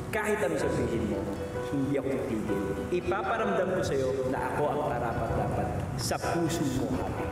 Kahit ano sabihin mo, hindi ako titigil. Ipaparamdam ko sa'yo na ako ang karapat-dapat sa puso mo, Happy.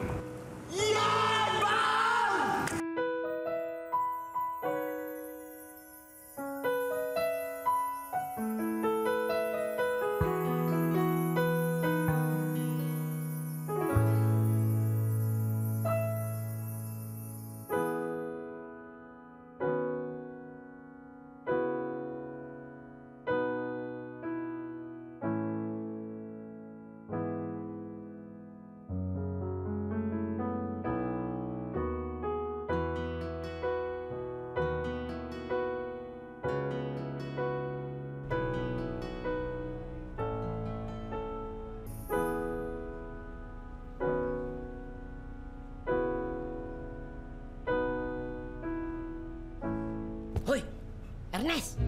Hoy! Ernest!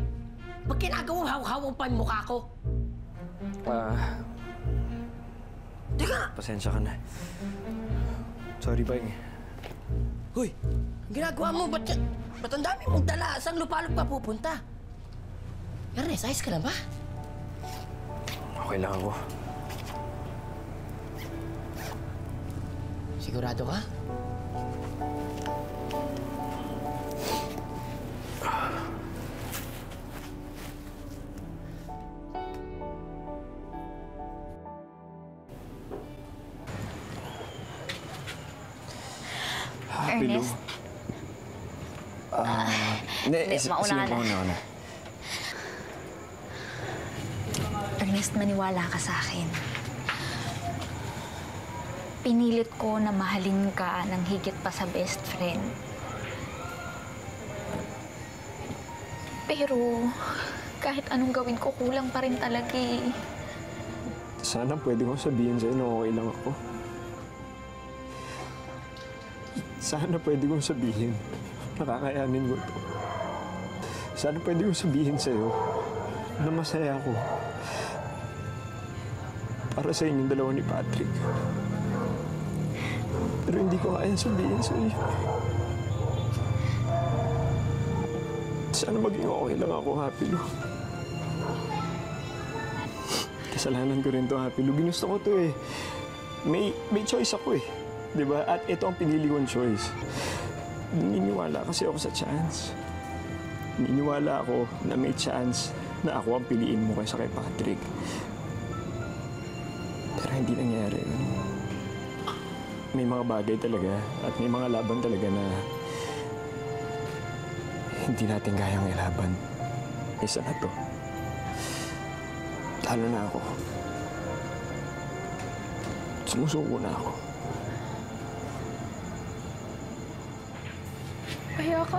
Ba't ginagawang hawak-hawak pa yung mukha ko? Teka! Pasensya ka na. Sorry, Peng. Hoy! Ang ginagawa mo, ba't ang dami mong dala? Saan lupalop ka pupunta? Ernest, ayos ka na ba? Okay lang ako. Sigurado ka? Ernest? Hindi, mauna ka na. Ernest, maniwala ka sa akin. Pinilit ko na mahalin ka ng higit pa sa best friend. Pero, kahit anong gawin ko, kulang pa rin talaga eh. Sana pwede kong sabihin sa'yo na okay lang ako. Sana pwede kong sabihin, nakakayanin ko to. Sana pwede kong sabihin sa'yo na masaya ako para sa inyong dalawa ni Patrick. Pero hindi ko kaya sabihin sa'yo. Sana maging okay lang ako, Happy Lu. Kasalanan ko rin to, Happy Lu. Ginusto ko to eh. May choice ako eh. Diba? At ito ang pinili kong choice. Naniniwala kasi ako sa chance. Naniniwala ako na may chance na ako ang piliin mo kaysa kay Patrick. Pero hindi nangyari. May mga bagay talaga at may mga laban talaga na hindi natin kayang ilaban. Isa na to. Lalo na ako. Sumusuko na ako. Kaya ka?